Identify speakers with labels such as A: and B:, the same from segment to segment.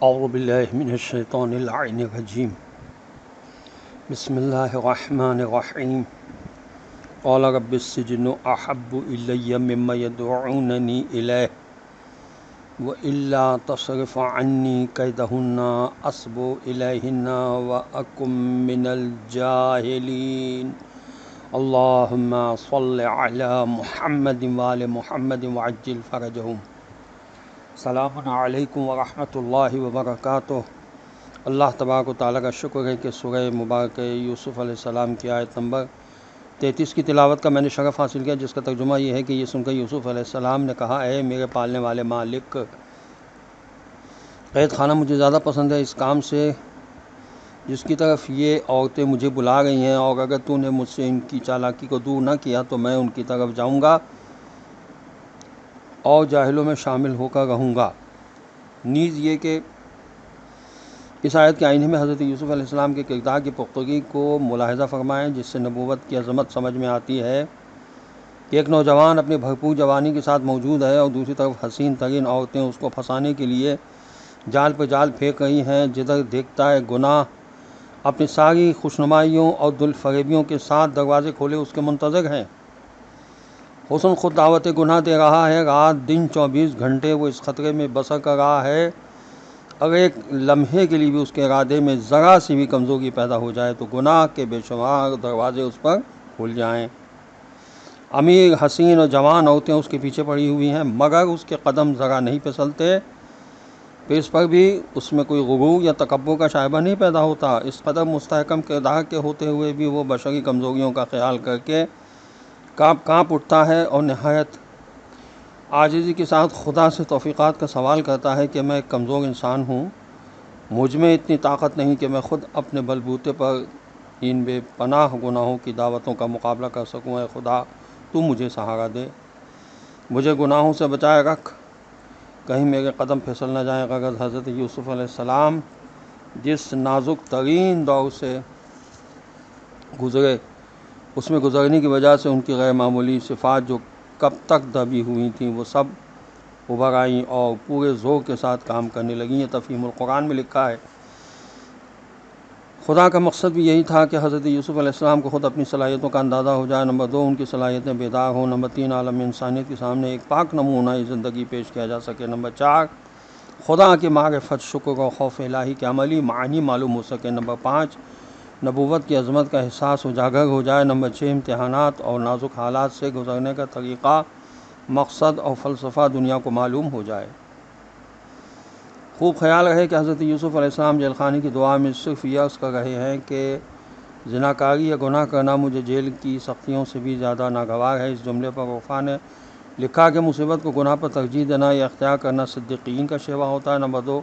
A: اعوذ باللہ من الشیطان اللعین الرجیم بسم اللہ الرحمن الرحیم قال رب السجن احب الی مما یدعوننی الیہ وإلا تصرف عنی کیدہن اصب الیہن واکن من الجاہلین اللہم صل علی محمد وآل محمد وعجل فرجہم۔ السلام علیکم ورحمۃ اللہ وبرکاتہ۔ اللہ تبارک و تعالیٰ کا شکر ہے کہ سورہ مبارکہ یوسف علیہ السلام کی آیت نمبر 33 کی تلاوت کا میں نے شرف حاصل کیا، جس کا ترجمہ یہ ہے کہ یہ سن کر یوسف علیہ السلام نے کہا، اے میرے پالنے والے مالک، قید خانہ مجھے زیادہ پسند ہے اس کام سے جس کی طرف یہ عورتیں مجھے بلا رہی ہیں، اور اگر تو نے مجھ سے ان کی چالاکی کو دور نہ کیا تو میں ان کی طرف جاؤں گا اور جاہلوں میں شامل ہو کر رہوں گا۔ نیز یہ کہ اس آیت کے آئینے میں حضرت یوسف علیہ السلام کے کردار کی پختگی کو ملاحظہ فرمائیں، جس سے نبوت کی عظمت سمجھ میں آتی ہے کہ ایک نوجوان اپنی بھرپور جوانی کے ساتھ موجود ہے اور دوسری طرف حسین ترین عورتیں اس کو پھنسانے کے لیے جال پہ جال پھینک رہی ہیں۔ جدھر دیکھتا ہے گناہ اپنی ساری خوشنمائیوں اور دل فریبیوں کے ساتھ دروازے کھولے اس کے منتظر ہیں۔ حسن خود دعوت گناہ دے رہا ہے، رات دن 24 گھنٹے وہ اس خطرے میں بسر کر رہا ہے اگر ایک لمحے کے لیے بھی اس کے ارادے میں ذرا سی بھی کمزوری پیدا ہو جائے تو گناہ کے بے شمار دروازے اس پر کھل جائیں۔ امیر، حسین اور جوان عورتیں اس کے پیچھے پڑی ہوئی ہیں، مگر اس کے قدم ذرا نہیں پھسلتے، پھر اس پر بھی اس میں کوئی غرور یا تکبر کا شائبہ نہیں پیدا ہوتا۔ اس قدر مستحکم کردار کے ہوتے ہوئے بھی وہ بشری کمزوریوں کا خیال کر کے کانپ اٹھتا ہے اور نہایت عاجزی کے ساتھ خدا سے توفیقات کا سوال کرتا ہے کہ میں ایک کمزور انسان ہوں، مجھ میں اتنی طاقت نہیں کہ میں خود اپنے بل بوتے پر ان بے پناہ گناہوں کی دعوتوں کا مقابلہ کر سکوں۔ اے خدا، تو مجھے سہارا دے، مجھے گناہوں سے بچائے رکھ، کہیں میرے قدم پھسل نہ جائیں۔ اگر حضرت یوسف علیہ السلام جس نازک ترین دور سے گزرے، اس میں گزرنے کی وجہ سے ان کی غیر معمولی صفات جو کب تک دبی ہوئی تھیں وہ سب ابھر آئیں اور پورے زور کے ساتھ کام کرنے لگیں۔ یہ تفہیم القرآن میں لکھا ہے۔ خدا کا مقصد بھی یہی تھا کہ حضرت یوسف علیہ السلام کو خود اپنی صلاحیتوں کا اندازہ ہو جائے۔ نمبر 2، ان کی صلاحیتیں بیدار ہوں۔ نمبر 3، عالم انسانیت کے سامنے ایک پاک نمونہ زندگی پیش کیا جا سکے۔ نمبر 4، خدا کی معرفت، شکر اور خوف الہی کے عملی معنی معلوم ہو سکے۔ نمبر 5، نبوت کی عظمت کا احساس اجاگر ہو جائے۔ نمبر 6، امتحانات اور نازک حالات سے گزرنے کا طریقہ، مقصد اور فلسفہ دنیا کو معلوم ہو جائے۔ خوب خیال رہے کہ حضرت یوسف علیہ السلام جیل خانے کی دعا میں صرف یہ عرض کر رہے ہیں کہ زناکاری یا گناہ کرنا مجھے جیل کی سختیوں سے بھی زیادہ ناگوار ہے۔ اس جملے پر عرفا نے لکھا کہ مصیبت کو گناہ پر ترجیح دینا یا اختیار کرنا صدیقین کا شیوہ ہوتا ہے۔ نمبر 2،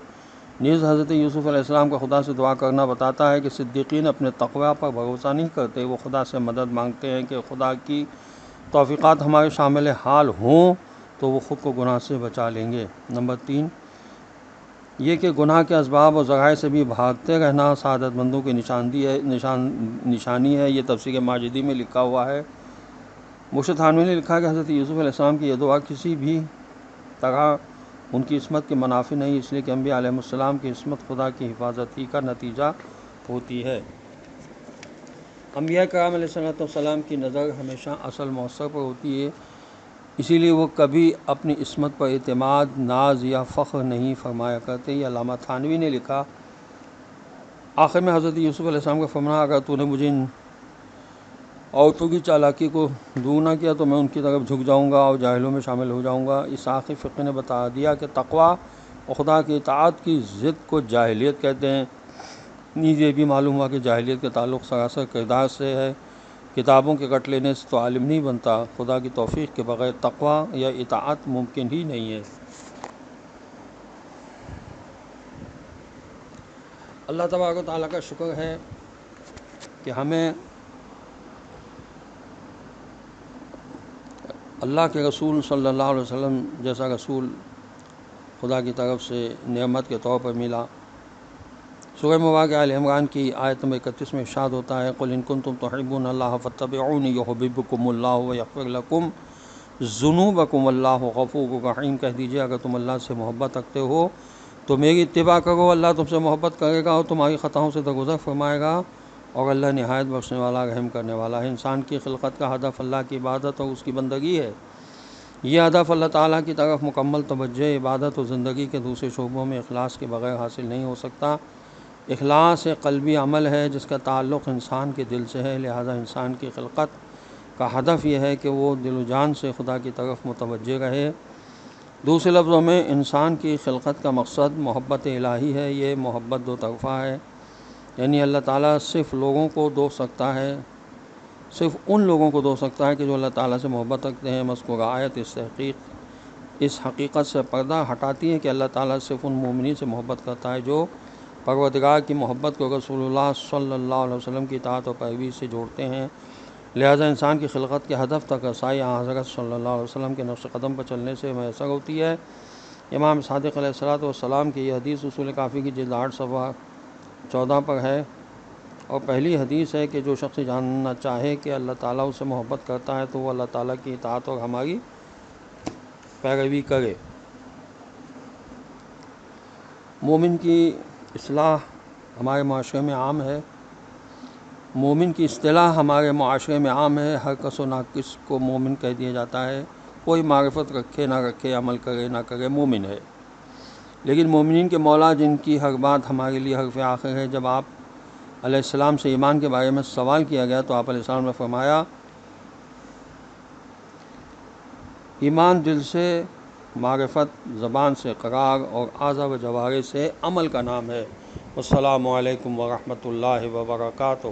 A: نیز حضرت یوسف علیہ السلام کا خدا سے دعا کرنا بتاتا ہے کہ صدیقین اپنے تقویٰ پر بھروسہ نہیں کرتے، وہ خدا سے مدد مانگتے ہیں کہ خدا کی توفیقات ہمارے شامل حال ہوں تو وہ خود کو گناہ سے بچا لیں گے۔ نمبر 3، یہ کہ گناہ کے اسباب اور ذرائع سے بھی بھاگتے رہنا سعادت مندوں کی نشانی ہے۔ یہ تفسیر ماجدی میں لکھا ہوا ہے۔ مرشد تھانوی نے لکھا کہ حضرت یوسف علیہ السلام کی یہ دعا کسی بھی طرح ان کی عصمت کے منافی نہیں، اس لیے کہ انبیاء علیہ السلام کی عصمت خدا کی حفاظت ہی کا نتیجہ ہوتی ہے۔ انبیاء کرام علیہ السلام کی نظر ہمیشہ اصل مؤثر پر ہوتی ہے، اسی لیے وہ کبھی اپنی عصمت پر اعتماد، ناز یا فخر نہیں فرمایا کرتے۔ یہ علامہ تھانوی نے لکھا۔ آخر میں حضرت یوسف علیہ السلام کا فرمانا، اگر تو نے مجھے ان عورتوں کی چالاکی کو دور نہ کیا تو میں ان کی طرف جھک جاؤں گا اور جاہلوں میں شامل ہو جاؤں گا۔ اس آخری فقہ نے بتا دیا کہ تقویٰ اور خدا کی اطاعت کی ضد کو جاہلیت کہتے ہیں۔ نیز یہ بھی معلوم ہوا کہ جاہلیت کا تعلق سراسر کردار سے ہے، کتابوں کے رٹ لینے سے تو عالم نہیں بنتا۔ خدا کی توفیق کے بغیر تقویٰ یا اطاعت ممکن ہی نہیں ہے۔ اللہ تبارک و تعالیٰ کا شکر ہے کہ ہمیں اللہ کے رسول صلی اللہ علیہ وسلم جیسا رسول خدا کی طرف سے نعمت کے طور پر ملا۔ سورہ مبارکہ آل عمران کی آیت نمبر 31 میں ارشاد ہوتا ہے، قُلْ إِن كُنتُمْ تُحِبُّونَ اللَّهَ فَاتَّبِعُونِي يُحْبِبْكُمُ اللَّهُ وَيَغْفِرْ لَكُمْ ذُنُوبَكُمْ وَاللَّهُ غَفُورٌ رحیم۔ کہہ دیجیے اگر تم اللہ سے محبت رکھتے ہو تو میری اتباع کرو، اللہ تم سے محبت کرے گا اور تمہاری خطاؤں سے درگزر فرمائے گا، اور اللہ نہایت بخشنے والا رحم کرنے والا ہے۔ انسان کی خلقت کا ہدف اللہ کی عبادت اور اس کی بندگی ہے۔ یہ ہدف اللہ تعالیٰ کی طرف مکمل توجہ، عبادت اور زندگی کے دوسرے شعبوں میں اخلاص کے بغیر حاصل نہیں ہو سکتا۔ اخلاص ایک قلبی عمل ہے جس کا تعلق انسان کے دل سے ہے، لہذا انسان کی خلقت کا ہدف یہ ہے کہ وہ دل و جان سے خدا کی طرف متوجہ رہے۔ دوسرے لفظوں میں انسان کی خلقت کا مقصد محبت الہی ہے۔ یہ محبت دو طرفہ ہے، یعنی اللہ تعالیٰ صرف لوگوں کو دوست سکتا ہے، صرف ان لوگوں کو دوست سکتا ہے کہ جو اللہ تعالیٰ سے محبت رکھتے ہیں۔ مذکورہ آیت اس حقیقت سے پردہ ہٹاتی ہے کہ اللہ تعالیٰ صرف ان مومنین سے محبت کرتا ہے جو پروردگار کی محبت کو رسول اللہ صلی اللہ علیہ وسلم کی اطاعت و پیروی سے جوڑتے ہیں۔ لہذا انسان کی خلقت کے ہدف تک رسائی حضرت صلی اللہ علیہ وسلم کے نقش قدم پر چلنے سے میسر ہوتی ہے۔ امام صادق علیہ السلام کی یہ حدیث اصول کافی کی جلد 8 صفحہ 14 پر ہے، اور پہلی حدیث ہے کہ جو شخص جاننا چاہے کہ اللہ تعالیٰ اس سے محبت کرتا ہے تو وہ اللہ تعالیٰ کی اطاعت اور ہماری پیروی کرے۔ مومن کی اصلاح ہمارے معاشرے میں عام ہے، مومن کی اصطلاح ہمارے معاشرے میں عام ہے۔ ہر کس و ناقص کو مومن کہہ دیا جاتا ہے، کوئی معرفت رکھے نہ رکھے، عمل کرے نہ کرے، مومن ہے۔ لیکن مومنین کے مولا جن کی ہر بات ہمارے لیے حرف آخر ہے، جب آپ علیہ السلام سے ایمان کے بارے میں سوال کیا گیا تو آپ علیہ السلام نے فرمایا ایمان دل سے، معرفت زبان سے، قرار اور اعضاء و جوارح سے عمل کا نام ہے۔ السلام علیکم ورحمۃ اللہ وبرکاتہ۔